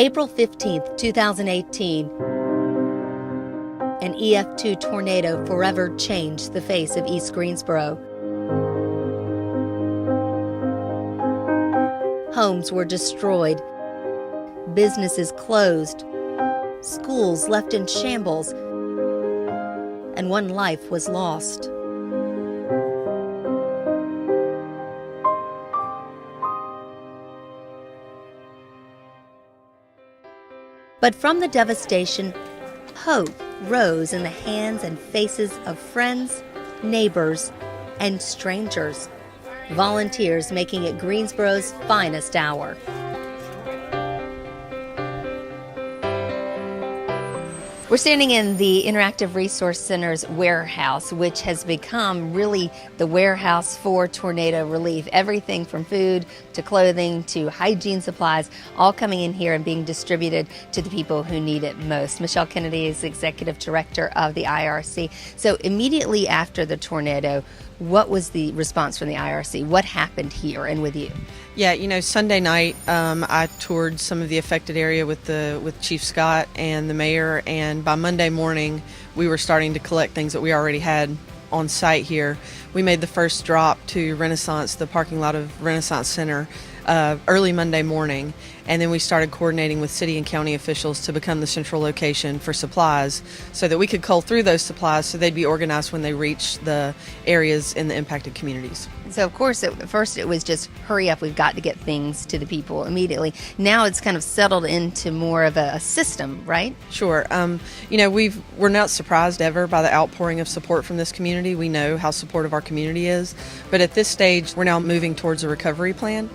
April 15th, 2018, an EF2 tornado forever changed the face of East Greensboro. Homes were destroyed, businesses closed, schools left in shambles, and one life was lost. But from the devastation, hope rose in the hands and faces of friends, neighbors, and strangers. Volunteers making it Greensboro's finest hour. We're standing in the Interactive Resource Center's warehouse, which has become really the warehouse for tornado relief. Everything from food to clothing to hygiene supplies, all coming in here and being distributed to the people who need it most. Michelle Kennedy is Executive Director of the IRC. So immediately after the tornado, what was the response from the IRC? What happened here and with you? Yeah, Sunday night I toured some of the affected area with Chief Scott and the mayor, and by Monday morning we were starting to collect things that we already had on site here. We made the first drop to Renaissance, the parking lot of Renaissance Center, early Monday morning, and then we started coordinating with city and county officials to become the central location for supplies so that we could cull through those supplies so they'd be organized when they reach the areas in the impacted communities. So, of course, at first it was just hurry up, we've got to get things to the people immediately. Now it's kind of settled into more of a system, right? Sure. We're not surprised ever by the outpouring of support from this community. We know how supportive our community is. But at this stage, we're now moving towards a recovery plan.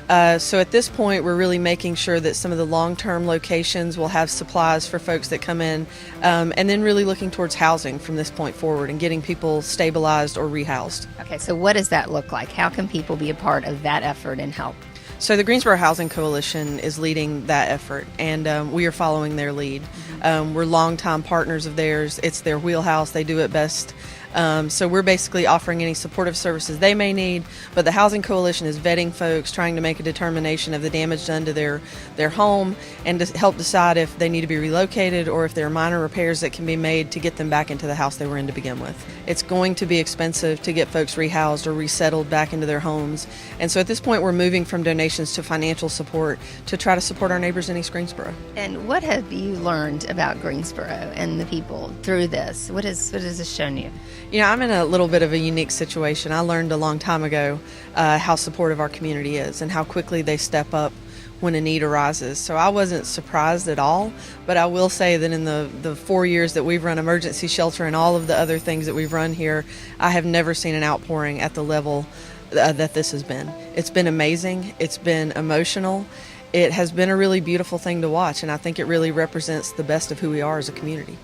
So at this point, we're really making sure that some of the long-term locations will have supplies for folks that come in, and then really looking towards housing from this point forward and getting people stabilized or rehoused. Okay, so what does that look like? How can people be a part of that effort and help? So the Greensboro Housing Coalition is leading that effort, and we are following their lead. We're longtime partners of theirs. It's their wheelhouse. They do it best. So we're basically offering any supportive services they may need, but the Housing Coalition is vetting folks, trying to make a determination of the damage done to their home and to help decide if they need to be relocated or if there are minor repairs that can be made to get them back into the house they were in to begin with. It's going to be expensive to get folks rehoused or resettled back into their homes, and so at this point we're moving from donations to financial support to try to support our neighbors in East Greensboro. And what have you learned about Greensboro and the people through this? What has this shown you? I'm in a little bit of a unique situation. I learned a long time ago how supportive our community is and how quickly they step up when a need arises. So I wasn't surprised at all, but I will say that in the 4 years that we've run emergency shelter and all of the other things that we've run here, I have never seen an outpouring at the level that this has been. It's been amazing. It's been emotional. It has been a really beautiful thing to watch, and I think it really represents the best of who we are as a community.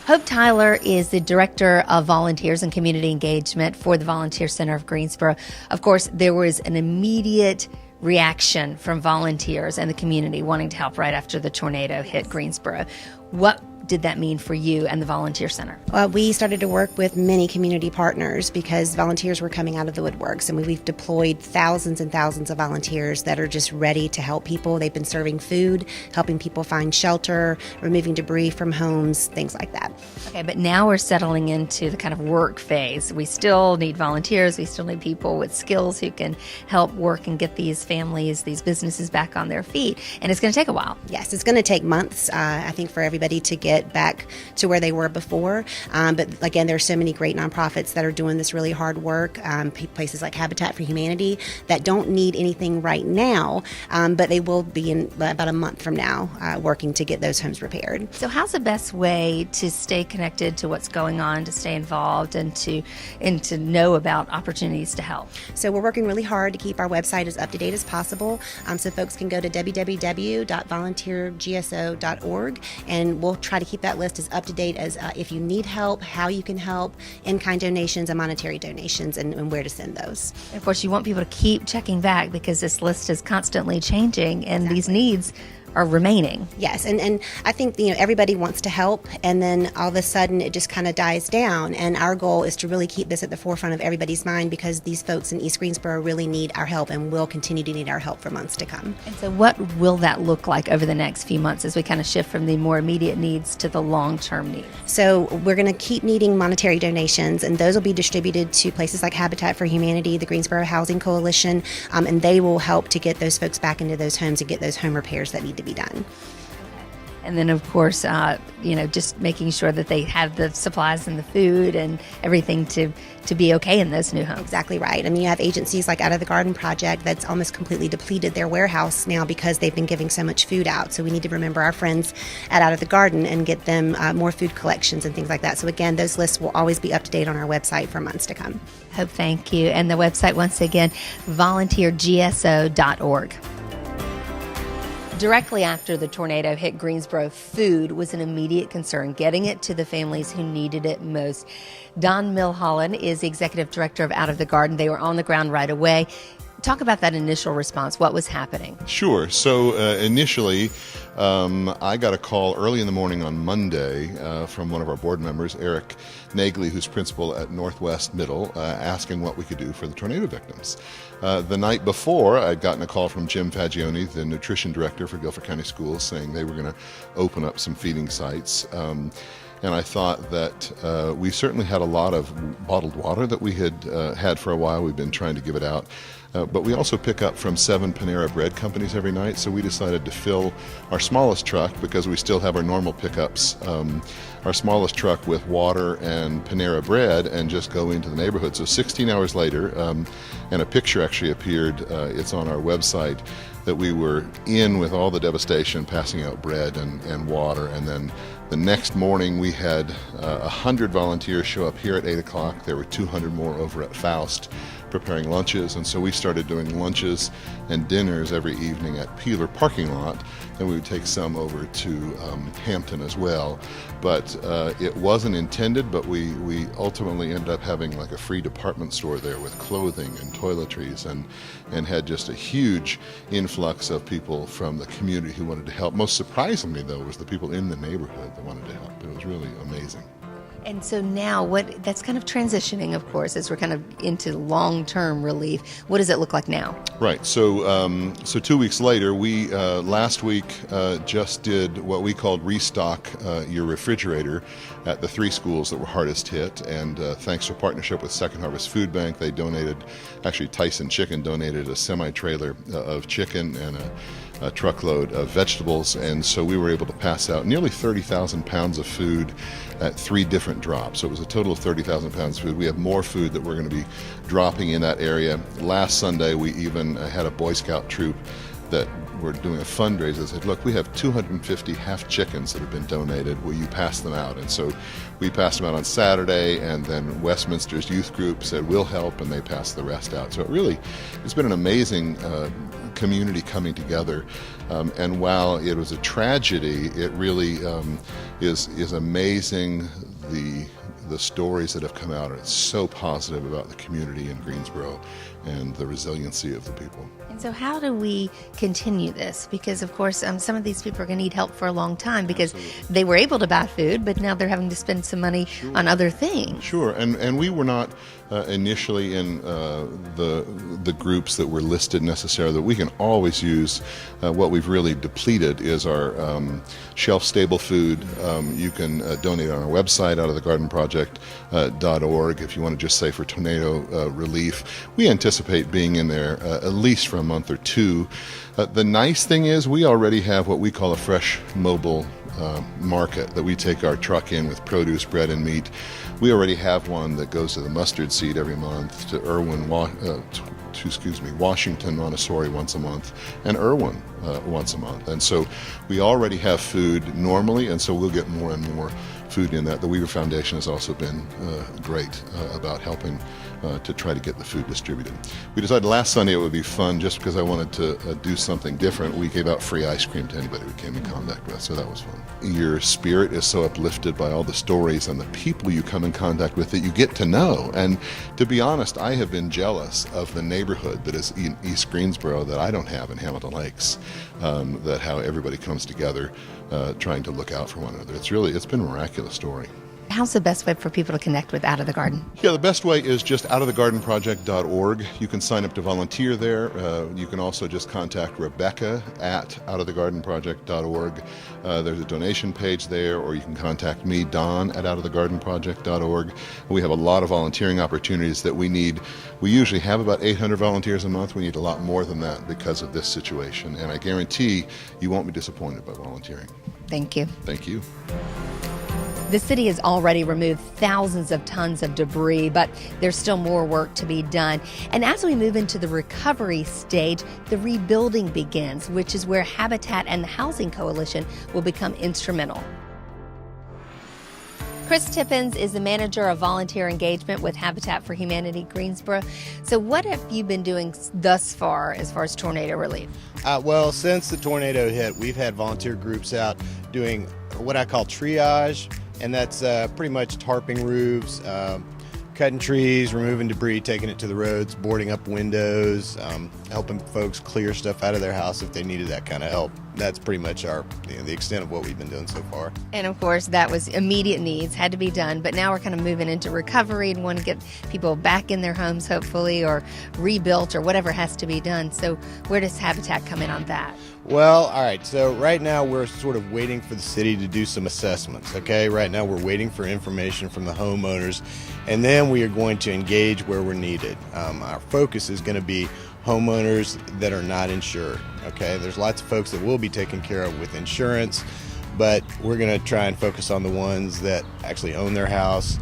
Hope Tyler is the Director of Volunteers and Community Engagement for the Volunteer Center of Greensboro. Of course, there was an immediate reaction from volunteers and the community wanting to help right after the tornado hit Greensboro. What did that mean for you and the Volunteer Center? We started to work with many community partners because volunteers were coming out of the woodworks, and we've deployed thousands and thousands of volunteers that are just ready to help people. They've been serving food, helping people find shelter, removing debris from homes, things like that. Okay, but now we're settling into the kind of work phase. We still need volunteers. We still need people with skills who can help work and get these families, these businesses back on their feet. And it's going to take a while. Yes, it's going to take months, I think, for everybody to get back to where they were before. But again, there's so many great nonprofits that are doing this really hard work, places like Habitat for Humanity that don't need anything right now, but they will be in about a month from now working to get those homes repaired. So how's the best way to stay connected to what's going on, to stay involved, and to know about opportunities to help? So we're working really hard to keep our website as up to date as possible, so folks can go to www.volunteergso.org, and we'll try to keep that list as up to date as if you need help, how you can help, in-kind donations and monetary donations, and where to send those. Of course, you want people to keep checking back because this list is constantly changing, and These needs are remaining. Yes, and I think everybody wants to help, and then all of a sudden it just kind of dies down. And our goal is to really keep this at the forefront of everybody's mind, because these folks in East Greensboro really need our help and will continue to need our help for months to come. And so what will that look like over the next few months as we kind of shift from the more immediate needs to the long-term needs? So we're going to keep needing monetary donations, and those will be distributed to places like Habitat for Humanity, the Greensboro Housing Coalition, and they will help to get those folks back into those homes and get those home repairs that need to be done. And then, of course, just making sure that they have the supplies and the food and everything to be okay in those new homes. Exactly right. I mean, you have agencies like Out of the Garden Project that's almost completely depleted their warehouse now because they've been giving so much food out. So we need to remember our friends at Out of the Garden and get them more food collections and things like that. So again, those lists will always be up to date on our website for months to come. Hope, thank you. And the website, once again, volunteergso.org. Directly after the tornado hit Greensboro, food was an immediate concern, getting it to the families who needed it most. Don Milholland is the executive director of Out of the Garden. They were on the ground right away. Talk about that initial response. What was happening? Sure. So initially, I got a call early in the morning on Monday from one of our board members, Eric Nagley, who's principal at Northwest Middle, asking what we could do for the tornado victims. The night before, I'd gotten a call from Jim Fagioni, the nutrition director for Guilford County Schools, saying they were going to open up some feeding sites. And I thought that we certainly had a lot of bottled water that we had had for a while. We've been trying to give it out. But we also pick up from 7 Panera Bread companies every night, so we decided to fill our smallest truck, because we still have our normal pickups, our smallest truck with water and Panera Bread, and just go into the neighborhood. So 16 hours later, and a picture actually appeared, it's on our website, that we were in with all the devastation, passing out bread and water. And then the next morning we had 100 volunteers show up here at 8 o'clock. There were 200 more over at Faust preparing lunches, and so we started doing lunches and dinners every evening at Peeler parking lot. Then we would take some over to Hampton as well. But it wasn't intended, but we ultimately ended up having like a free department store there with clothing and toiletries, and had just a huge influx of people from the community who wanted to help. Most surprisingly, though, was the people in the neighborhood that wanted to help. It was really amazing. And so now that's kind of transitioning, of course, as we're kind of into long-term relief. What does it look like now? Right. So 2 weeks later, we last week just did what we called restock your refrigerator at the 3 schools that were hardest hit. And thanks to a partnership with Second Harvest Food Bank, they donated, actually Tyson Chicken donated a semi-trailer of chicken and a truckload of vegetables. And so we were able to pass out nearly 30,000 pounds of food at 3 different drops. So it was a total of 30,000 pounds of food. We have more food that we're going to be dropping in that area. Last Sunday, we even had a Boy Scout troop that were doing a fundraiser that said, look, we have 250 half chickens that have been donated. Will you pass them out? And so we passed them out on Saturday, and then Westminster's youth group said, we'll help, and they passed the rest out. So it's been an amazing community coming together. And while it was a tragedy, it really is amazing the stories that have come out. It's so positive about the community in Greensboro and the resiliency of the people. And so how do we continue this? Because, of course, some of these people are going to need help for a long time, because they were able to buy food, but now they're having to spend some money on other things. Sure, and we were not initially in the groups that were listed necessarily. We can always use what we've really depleted is our shelf-stable food. You can donate on our website, outofthegardenproject.org, if you want to just say for tornado relief. We anticipate being in there at least for a month or 2. The nice thing is we already have what we call a fresh mobile market that we take our truck in with produce, bread, and meat. We already have one that goes to the Mustard Seed every month, to Washington, Montessori once a month, and Irwin once a month. And so we already have food normally, and so we'll get more and more food in that. The Weaver Foundation has also been great about helping to try to get the food distributed. We decided last Sunday it would be fun just because I wanted to do something different. We gave out free ice cream to anybody we came in contact with, so that was fun. Your spirit is so uplifted by all the stories and the people you come in contact with that you get to know. And to be honest, I have been jealous of the neighborhood that is in East Greensboro that I don't have in Hamilton Lakes, that how everybody comes together trying to look out for one another. It's been a miraculous story. How's the best way for people to connect with Out of the Garden? Yeah, the best way is just outofthegardenproject.org. You can sign up to volunteer there. You can also just contact Rebecca at outofthegardenproject.org. There's a donation page there, or you can contact me, Don, at outofthegardenproject.org. We have a lot of volunteering opportunities that we need. We usually have about 800 volunteers a month. We need a lot more than that because of this situation, and I guarantee you won't be disappointed by volunteering. Thank you. Thank you. The city has already removed thousands of tons of debris, but there's still more work to be done. And as we move into the recovery stage, the rebuilding begins, which is where Habitat and the Housing Coalition will become instrumental. Chris Tippins is the manager of volunteer engagement with Habitat for Humanity Greensboro. So what have you been doing thus far as tornado relief? Well, since the tornado hit, we've had volunteer groups out doing what I call triage, and that's pretty much tarping roofs, cutting trees, removing debris, taking it to the roads, boarding up windows, helping folks clear stuff out of their house if they needed that kind of help. That's pretty much the extent of what we've been doing so far. And of course, that was immediate needs, had to be done. But now we're kind of moving into recovery and want to get people back in their homes, hopefully, or rebuilt or whatever has to be done. So where does Habitat come in on that? Well, all right. So right now we're sort of waiting for the city to do some assessments, okay? Right now we're waiting for information from the homeowners, and then we are going to engage where we're needed. Our focus is going to be homeowners that are not insured, okay? There's lots of folks that will be taken care of with insurance, but we're going to try and focus on the ones that actually own their house,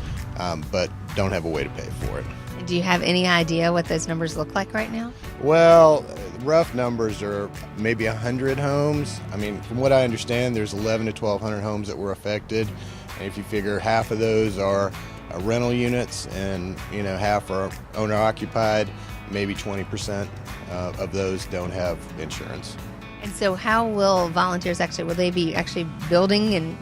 but don't have a way to pay for it. Do you have any idea what those numbers look like right now? Well, rough numbers are maybe 100 homes. I mean, from what I understand, there's 11 to 1,200 homes that were affected. And if you figure half of those are rental units and, half are owner-occupied, maybe 20% of those don't have insurance. And so how will volunteers will they be building and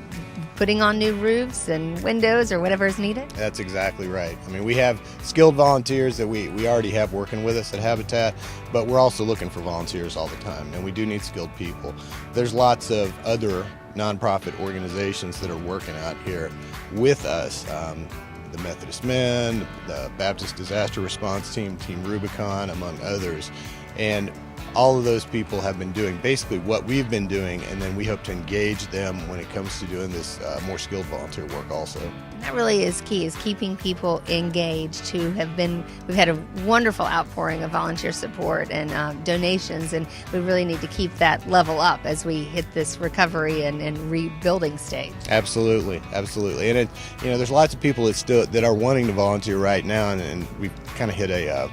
putting on new roofs and windows or whatever is needed? That's exactly right. I mean, we have skilled volunteers that we already have working with us at Habitat, but we're also looking for volunteers all the time, and we do need skilled people. There's lots of other nonprofit organizations that are working out here with us. The Methodist Men, the Baptist Disaster Response Team, Team Rubicon, among others. And all of those people have been doing basically what we've been doing, and then we hope to engage them when it comes to doing this more skilled volunteer work also. That really is key, is keeping people engaged we've had a wonderful outpouring of volunteer support and donations, and we really need to keep that level up as we hit this recovery and rebuilding stage. Absolutely. And there's lots of people that are wanting to volunteer right now, and we've kind of hit a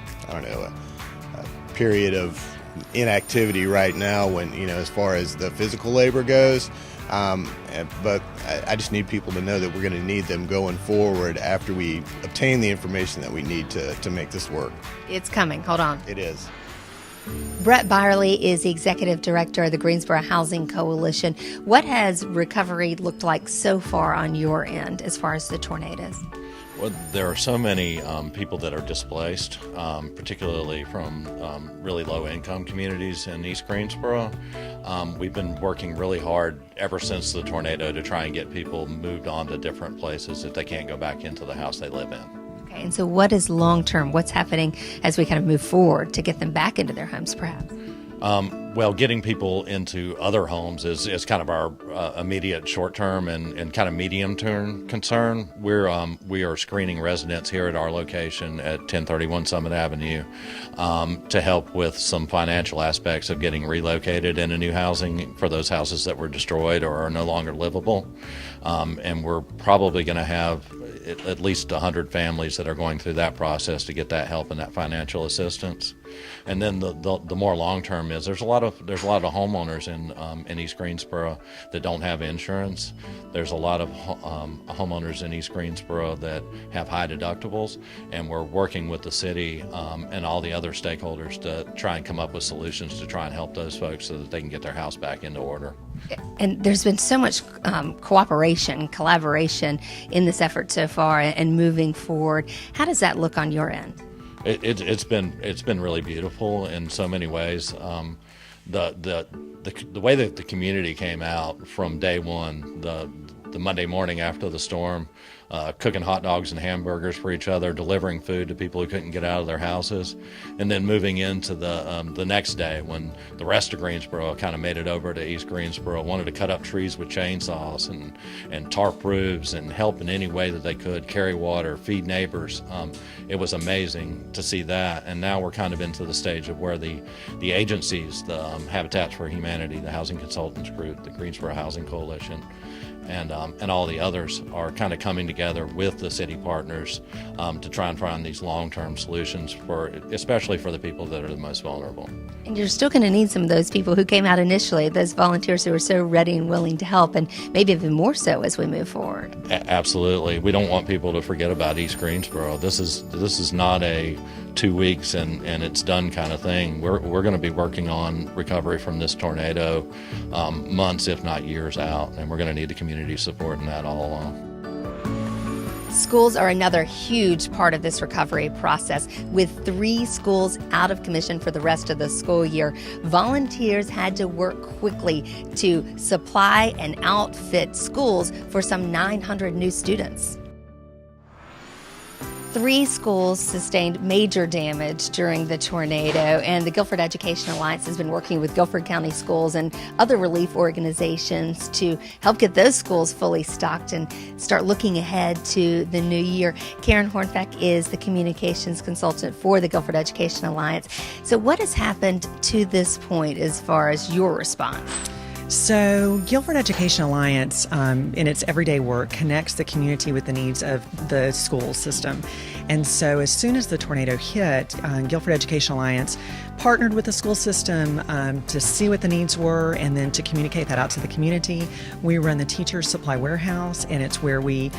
period of inactivity right now when, as far as the physical labor goes. But I just need people to know that we're going to need them going forward after we obtain the information that we need to make this work. It's coming. Hold on. It is. Brett Byerly is the Executive Director of the Greensboro Housing Coalition. What has recovery looked like so far on your end as far as the tornadoes? Well, there are so many people that are displaced, particularly from really low-income communities in East Greensboro. We've been working really hard ever since the tornado to try and get people moved on to different places if they can't go back into the house they live in. Okay, and so what is long-term? What's happening as we kind of move forward to get them back into their homes, perhaps? Well, getting people into other homes is kind of our immediate short-term and kind of medium-term concern. We are screening residents here at our location at 1031 Summit Avenue to help with some financial aspects of getting relocated into new housing for those houses that were destroyed or are no longer livable. And we're probably going to have at least 100 families that are going through that process to get that help and that financial assistance. And then the more long term is there's a lot of homeowners in East Greensboro that don't have insurance. There's a lot of homeowners in East Greensboro that have high deductibles, and we're working with the city and all the other stakeholders to try and come up with solutions to try and help those folks so that they can get their house back into order. And there's been so much cooperation, collaboration in this effort so far and moving forward. How does that look on your end? It's been really beautiful in so many ways. The way that the community came out from day one, the Monday morning after the storm, cooking hot dogs and hamburgers for each other, delivering food to people who couldn't get out of their houses, and then moving into the next day when the rest of Greensboro kind of made it over to East Greensboro, wanted to cut up trees with chainsaws and tarp roofs and help in any way that they could, carry water, feed neighbors. It was amazing to see that, and now we're kind of into the stage of where the agencies, the Habitat for Humanity, the Housing Consultants Group, the Greensboro Housing Coalition, and all the others are kind of coming together with the city partners to try and find these long-term solutions especially for the people that are the most vulnerable. And you're still going to need some of those people who came out initially, those volunteers who are so ready and willing to help, and maybe even more so as we move forward. Absolutely. We don't want people to forget about East Greensboro. This is not a 2 weeks and it's done kind of thing. We're going to be working on recovery from this tornado months, if not years out, and we're going to need the community support in that all along. Schools are another huge part of this recovery process. With 3 schools out of commission for the rest of the school year, volunteers had to work quickly to supply and outfit schools for some 900 new students. 3 schools sustained major damage during the tornado, and the Guilford Education Alliance has been working with Guilford County Schools and other relief organizations to help get those schools fully stocked and start looking ahead to the new year. Karen Hornfeck is the communications consultant for the Guilford Education Alliance. So what has happened to this point as far as your response? So Guilford Education Alliance, in its everyday work, connects the community with the needs of the school system. And so as soon as the tornado hit, Guilford Education Alliance partnered with the school system to see what the needs were and then to communicate that out to the community. We run the Teacher Supply Warehouse, and it's where we,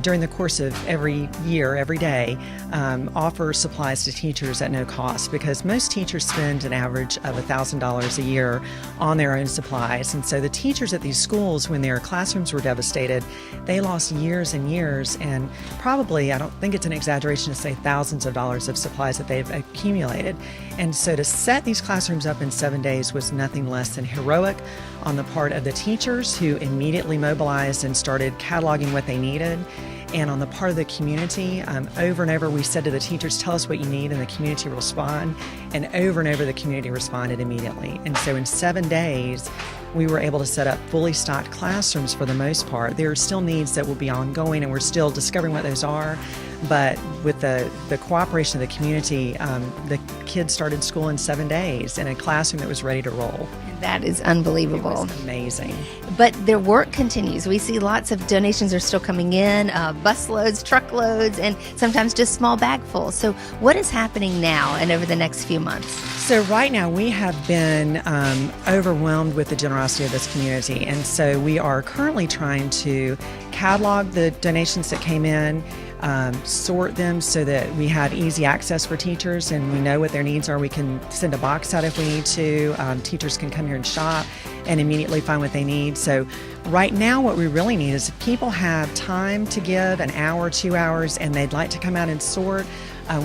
during the course of every year, every day, offer supplies to teachers at no cost, because most teachers spend an average of $1,000 a year on their own supplies. And so the teachers at these schools, when their classrooms were devastated, they lost years and years, and probably, I don't think it's an exaggeration to say, thousands of dollars of supplies that they've accumulated. And so to set these classrooms up in 7 days was nothing less than heroic on the part of the teachers, who immediately mobilized and started cataloging what they needed. And on the part of the community, over and over we said to the teachers, tell us what you need and the community will respond. And over the community responded immediately. And so in 7 days, we were able to set up fully stocked classrooms for the most part. There are still needs that will be ongoing, and we're still discovering what those are. But with the cooperation of the community, the kids started school in 7 days in a classroom that was ready to roll. That is unbelievable. It was amazing. But their work continues. We see lots of donations are still coming in, busloads, truckloads, and sometimes just small bagfuls. So what is happening now and over the next few months? So right now we have been overwhelmed with the generosity of this community. And so we are currently trying to catalog the donations that came in, sort them so that we have easy access for teachers and we know what their needs are. We can send a box out if we need to. Teachers can come here and shop and immediately find what they need. So right now what we really need is if people have time to give, an hour, 2 hours, and they'd like to come out and sort,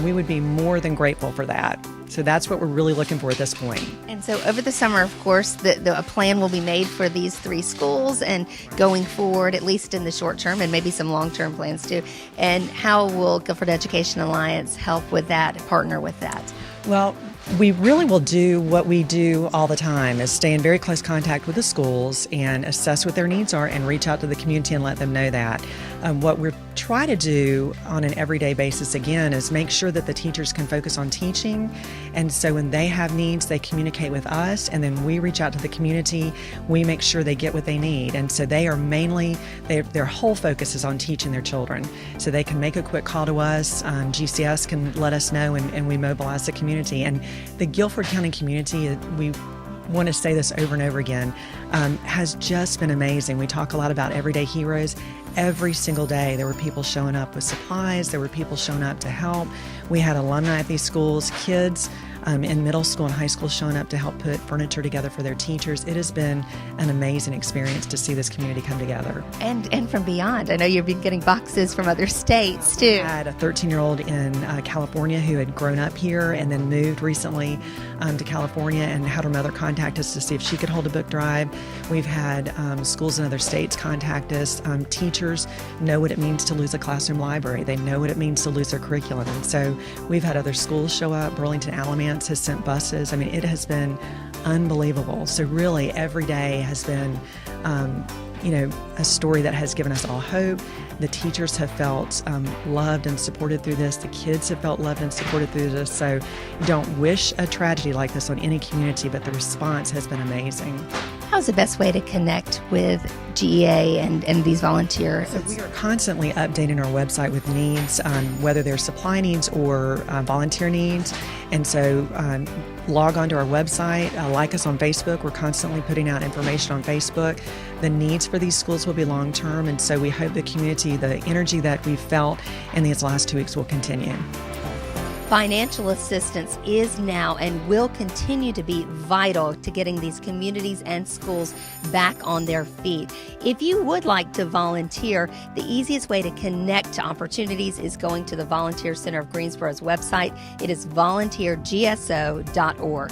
we would be more than grateful for that. So that's what we're really looking for at this point. And so over the summer, of course, a plan will be made for these 3 schools and going forward, at least in the short term, and maybe some long-term plans too. And how will Guilford Education Alliance help with that, partner with that? Well, we really will do what we do all the time, is stay in very close contact with the schools and assess what their needs are and reach out to the community and let them know that. What we're trying to do on an everyday basis, again, is make sure that the teachers can focus on teaching. And so when they have needs, they communicate with us, and then we reach out to the community. We make sure they get what they need. And so they are mainly, their whole focus is on teaching their children. So they can make a quick call to us. GCS can let us know, and we mobilize the community. And the Guilford County community, we want to say this over and over again, has just been amazing. We talk a lot about everyday heroes. Every single day there were people showing up with supplies, there were people showing up to help. We had alumni at these schools, kids in middle school and high school showing up to help put furniture together for their teachers. It has been an amazing experience to see this community come together. And from beyond. I know you've been getting boxes from other states too. I had a 13-year-old in California who had grown up here and then moved recently to California, and had her mother contact us to see if she could hold a book drive. We've had schools in other states contact us. Teachers know what it means to lose a classroom library. They know what it means to lose their curriculum. And so we've had other schools show up. Burlington Alamance has sent buses. I mean, it has been unbelievable. So really every day has been a story that has given us all hope. The teachers have felt loved and supported through this. The kids have felt loved and supported through this. So don't wish a tragedy like this on any community, but the response has been amazing. How's the best way to connect with GEA and these volunteers? So we are constantly updating our website with needs, whether they're supply needs or volunteer needs. And so log on to our website, like us on Facebook. We're constantly putting out information on Facebook. The needs for these schools will be long-term, and so we hope the community, the energy that we've felt in these last 2 weeks will continue. Financial assistance is now and will continue to be vital to getting these communities and schools back on their feet. If you would like to volunteer, the easiest way to connect to opportunities is going to the Volunteer Center of Greensboro's website. It is volunteergso.org.